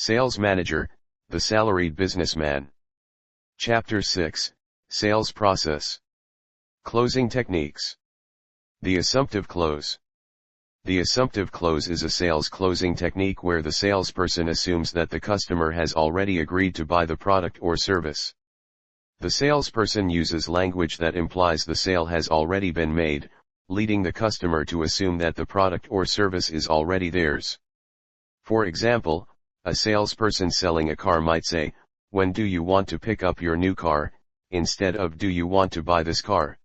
Sales Manager, the Salaried Businessman. Chapter 6, Sales Process. Closing Techniques. The Assumptive Close. The assumptive close is a sales closing technique where the salesperson assumes that the customer has already agreed to buy the product or service. The salesperson uses language that implies the sale has already been made, leading the customer to assume that the product or service is already theirs. For example, a salesperson selling a car might say, "When do you want to pick up your new car?" instead of "Do you want to buy this car?"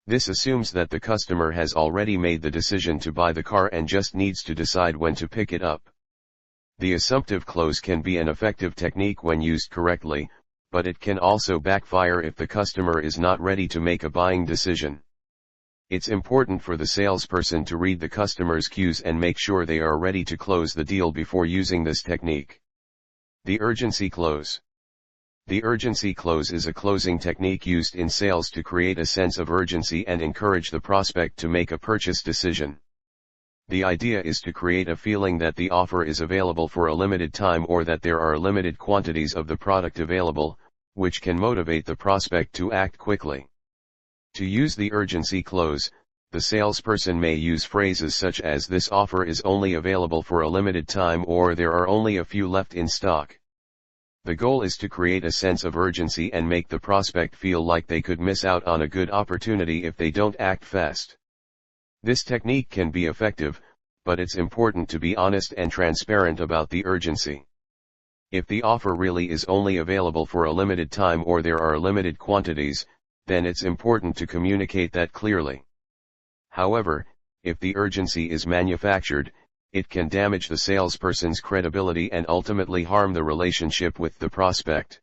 This assumes that the customer has already made the decision to buy the car and just needs to decide when to pick it up. The assumptive close can be an effective technique when used correctly, but it can also backfire if the customer is not ready to make a buying decision. It's important for the salesperson to read the customer's cues and make sure they are ready to close the deal before using this technique. The urgency close. The urgency close is a closing technique used in sales to create a sense of urgency and encourage the prospect to make a purchase decision. The idea is to create a feeling that the offer is available for a limited time or that there are limited quantities of the product available, which can motivate the prospect to act quickly. To use the urgency close, the salesperson may use phrases such as "This offer is only available for a limited time" or "There are only a few left in stock." The goal is to create a sense of urgency and make the prospect feel like they could miss out on a good opportunity if they don't act fast. This technique can be effective, but it's important to be honest and transparent about the urgency. If the offer really is only available for a limited time or there are limited quantities, then it's important to communicate that clearly. However, if the urgency is manufactured, it can damage the salesperson's credibility and ultimately harm the relationship with the prospect.